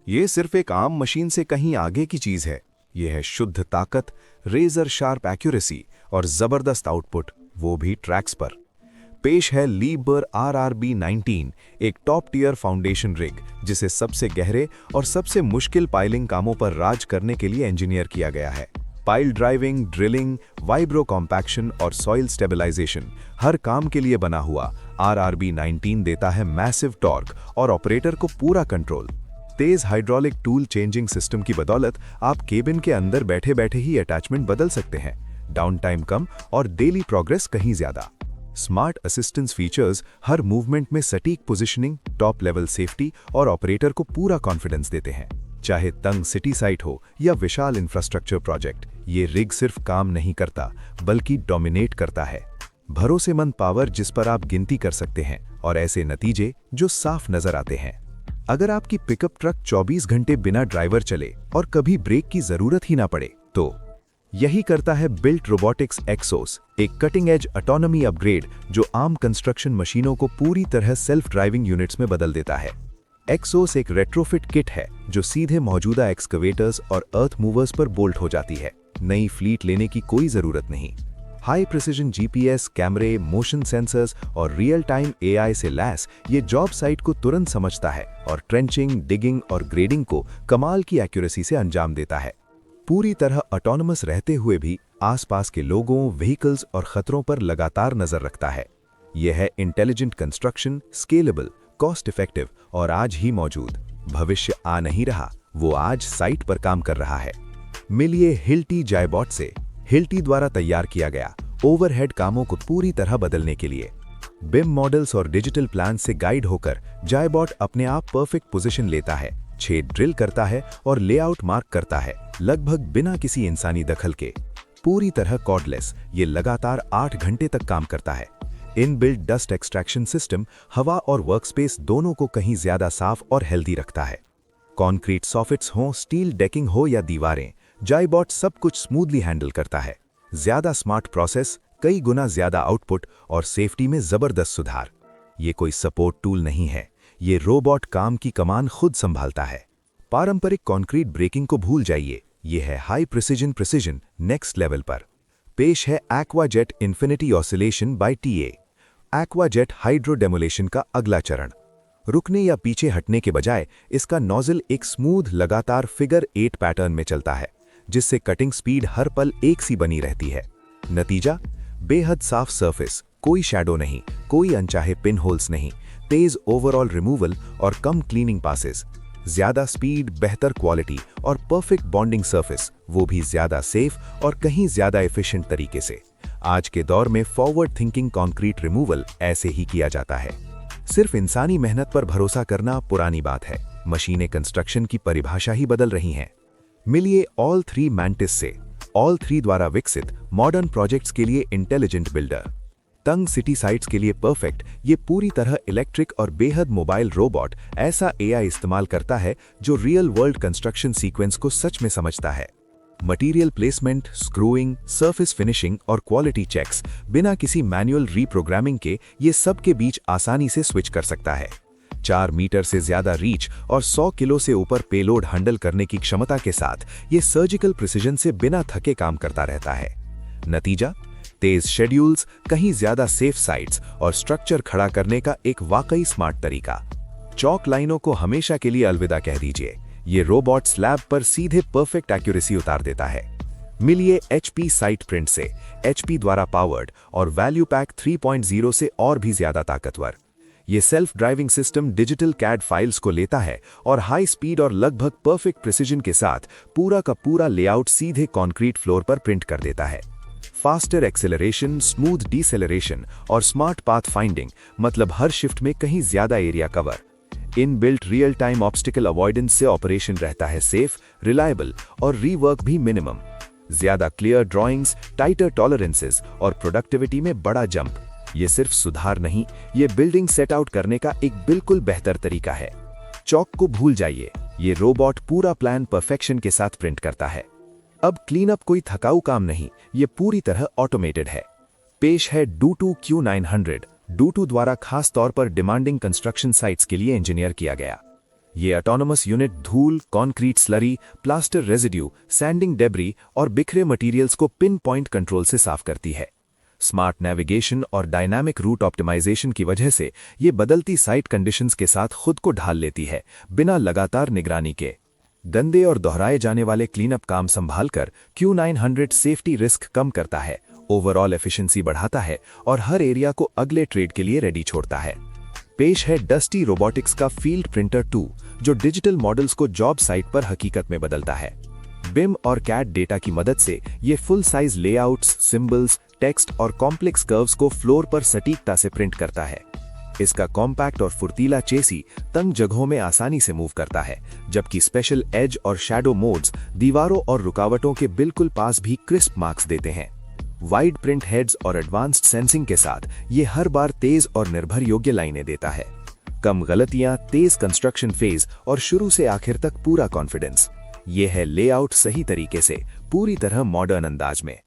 ये सिर्फ एक आम मशीन से कहीं आगे की चीज है। ये है शुद्ध ताकत, रेजर शार्प एक्यूरेसी और जबरदस्त आउटपुट, वो भी ट्रैक्स पर। पेश है लीबर RRB-19, एक टॉप टियर फाउंडेशन रिग जिसे सबसे गहरे और सबसे मुश्किल पाइलिंग कामों पर राज करने के लिए इंजीनियर किया गया है। Pile driving, drilling, vibro compaction और सॉइल स्टेबलाइजेशन, हर काम के लिए बना हुआ RRB-19 देता है मैसिव टॉर्क और ऑपरेटर को पूरा कंट्रोल। तेज हाइड्रोलिक टूल चेंजिंग सिस्टम की बदौलत आप केबिन के अंदर बैठे बैठे ही अटैचमेंट बदल सकते हैं। डाउन टाइम कम और डेली प्रोग्रेस कहीं ज्यादा। स्मार्ट असिस्टेंस फीचर्स हर मूवमेंट में सटीक पोजीशनिंग, टॉप लेवल सेफ्टी और ऑपरेटर को पूरा कॉन्फिडेंस देते हैं। चाहे तंग सिटी साइट हो या विशाल इंफ्रास्ट्रक्चर प्रोजेक्ट, ये रिग सिर्फ काम नहीं करता बल्कि डोमिनेट करता है। भरोसेमंद पावर जिस पर आप गिनती कर सकते हैं और ऐसे नतीजे जो साफ नजर आते हैं। अगर आपकी पिकअप ट्रक 24 घंटे बिना ड्राइवर चले और कभी ब्रेक की जरूरत ही ना पड़े, तो यही करता है बिल्ट रोबोटिक्स एक्सोस, एक कटिंग एज ऑटोनॉमी अपग्रेड जो आम कंस्ट्रक्शन मशीनों को पूरी तरह सेल्फ ड्राइविंग यूनिट्स में बदल देता है। एक्सोस एक रेट्रोफिट किट है जो सीधे मौजूदा एक्सकवेटर्स और अर्थ मूवर्स पर बोल्ट हो जाती है। नई फ्लीट लेने की कोई जरूरत नहीं। हाई प्रिसिजन GPS, कैमरे, मोशन सेंसर्स और रियल टाइम AI से लैस ये जॉब साइट को तुरंत समझता है और ट्रेंचिंग, डिगिंग और ग्रेडिंग को कमाल की एक्यूरेसी से अंजाम देता है। पूरी तरह ऑटोनोमस रहते हुए भी आसपास के लोगों, व्हीकल्स और खतरों पर लगातार नजर रखता है। यह है intelligent construction, scalable, cost effective और आज ही मौजूद। भविष्य आ नहीं रहा, वो आज साइट पर काम कर रहा है। मिलिए हिल्टी जायबॉट से। हिल्टी द्वारा तैयार किया गया ओवरहेड कामों को पूरी तरह बदलने के लिए। बिम मॉडल्स और डिजिटल प्लान से गाइड होकर जायबॉट अपने आप परफेक्ट पोजीशन लेता है, छेद ड्रिल करता है और लेआउट मार्क करता है, लगभग बिना किसी इंसानी दखल के। पूरी तरह कॉर्डलेस, ये लगातार 8 घंटे तक काम करता है। इनबिल्ट डस्ट एक्सट्रैक्शन सिस्टम हवा और वर्कस्पेस दोनों को कहीं ज्यादा साफ और हेल्दी रखता है। कॉन्क्रीट सॉफिट्स हो, स्टील डेकिंग हो या दीवारें, जायबॉट सब कुछ स्मूथली हैंडल करता है। ज्यादा स्मार्ट प्रोसेस, कई गुना ज्यादा आउटपुट और सेफ्टी में जबरदस्त सुधार। ये कोई सपोर्ट टूल नहीं है, ये रोबोट काम की कमान खुद संभालता है। पारंपरिक कंक्रीट ब्रेकिंग को भूल जाइए, ये है हाई प्रिसिजन नेक्स्ट लेवल पर। पेश है Aquajet infinity oscillation by TA। Aquajet hydro demolition का अगला चरण। रुकने या पीछे हटने के बजाय इसका नोजल एक स्मूथ लगातार फिगर 8 पैटर्न में चलता है, जिससे कटिंग स्पीड हर पल एक सी बनी रहती है। नतीजा, बेहद साफ सरफेस, कोई शैडो नहीं, कोई अनचाहे पिन होल्स नहीं, तेज ओवरऑल रिमूवल और कम क्लीनिंग पासेस। ज्यादा स्पीड, बेहतर क्वालिटी और परफेक्ट बॉन्डिंग सरफेस, वो भी ज्यादा सेफ और कहीं ज्यादा एफिशिएंट तरीके से। आज के दौर में फॉरवर्ड थिंकिंग कंक्रीट रिमूवल ऐसे ही किया जाता है। सिर्फ इंसानी मेहनत पर भरोसा करना पुरानी बात है। मशीनें कंस्ट्रक्शन की परिभाषा ही बदल रही हैं। मिलिए All3 मैंटिस से। All3 द्वारा विकसित मॉडर्न प्रोजेक्ट्स के लिए इंटेलिजेंट बिल्डर। तंग सिटी साइट्स के लिए परफेक्ट, ये पूरी तरह इलेक्ट्रिक और बेहद मोबाइल रोबोट ऐसा AI इस्तेमाल करता है जो रियल वर्ल्ड कंस्ट्रक्शन सीक्वेंस को सच में समझता है। Material placement, screwing, surface finishing और क्वालिटी चेक्स बिना किसी मैनुअल रीप्रोग्रामिंग के ये सब के बीच आसानी से स्विच कर सकता है। 4 मीटर से ज्यादा रीच और 100 किलो से ऊपर पेलोड हैंडल करने की क्षमता के साथ ये सर्जिकल प्रिसिजन से बिना थके काम करता रहता है। नतीजा, तेज शेड्यूल्स, कहीं ज्यादा सेफ साइट्स और स्ट्रक्चर खड़ा करने का एक वाकई स्मार्ट तरीका। चौक लाइनों को हमेशा के लिए अलविदा कह दीजिए, ये रोबोट स्लैब पर सीधे परफेक्ट एक्यूरेसी उतार देता है। मिलिए HP साइट प्रिंट से। HP द्वारा पावर्ड और वैल्यू पैक 3.0 से और भी ज्यादा ताकतवर। ये self driving system digital CAD files को लेता है और हाई स्पीड और लगभग परफेक्ट प्रिसिजन के साथ पूरा का पूरा लेआउट सीधे कंक्रीट फ्लोर पर प्रिंट कर देता है। फास्टर एक्सेलरेशन, स्मूथ डिसेलरेशन और स्मार्ट पाथ फाइंडिंग, मतलब हर शिफ्ट में कहीं ज्यादा area cover. Inbuilt real time obstacle avoidance से ऑपरेशन रहता है सेफ, रिलायबल और रीवर्क भी मिनिमम। ज्यादा क्लियर ड्राइंग्स, टाइटर टॉलरेंसेस और प्रोडक्टिविटी में बड़ा जंप। ये सिर्फ सुधार नहीं, ये बिल्डिंग सेट आउट करने का एक बिल्कुल बेहतर तरीका है। चौक को भूल जाइए, ये रोबोट पूरा प्लान परफेक्शन के साथ प्रिंट करता है। अब क्लीनअप कोई थकाऊ काम नहीं, ये पूरी तरह ऑटोमेटेड है। पेश है डूटू Q900। डूटू द्वारा खास तौर पर डिमांडिंग कंस्ट्रक्शन साइट्स के लिए इंजीनियर किया गया। ये ऑटोनोमस यूनिट धूल, concrete slurry, plaster residue, sending debris और बिखरे मटेरियल्स को पिन पॉइंट कंट्रोल से साफ करती है। स्मार्ट नेविगेशन और डायनामिक रूट ऑप्टिमाइजेशन की वजह से ये बदलती साइट कंडीशंस के साथ खुद को ढाल लेती है, बिना लगातार निगरानी के। गंदे और दोहराए जाने वाले क्लीनअप काम संभालकर Q900 सेफ्टी रिस्क कम करता है, ओवरऑल एफिशिएंसी बढ़ाता है और हर एरिया को अगले ट्रेड के लिए रेडी छोड़ता है। पेश है डस्टी रोबोटिक्स का फील्ड प्रिंटर 2, जो डिजिटल मॉडल्स को जॉब साइट पर हकीकत में बदलता है। बिम और कैड डेटा की मदद से ये full size layouts, symbols, text और कॉम्प्लेक्स कर्व्स को फ्लोर पर सटीकता से प्रिंट करता है। इसका कॉम्पैक्ट और फुर्तीला चेसी तंग जगहों में आसानी से मूव करता है, जबकि स्पेशल एज और शैडो मोड्स दीवारों और रुकावटों के बिल्कुल पास भी क्रिस्प मार्क्स देते हैं। वाइड प्रिंट हेड्स और एडवांस्ड सेंसिंग के साथ ये हर बार तेज और निर्भर योग्य लाइनें देता है। कम गलतियां, तेज कंस्ट्रक्शन फेज और शुरू से आखिर तक पूरा कॉन्फिडेंस। ये है लेआउट सही तरीके से, पूरी तरह मॉडर्न अंदाज में।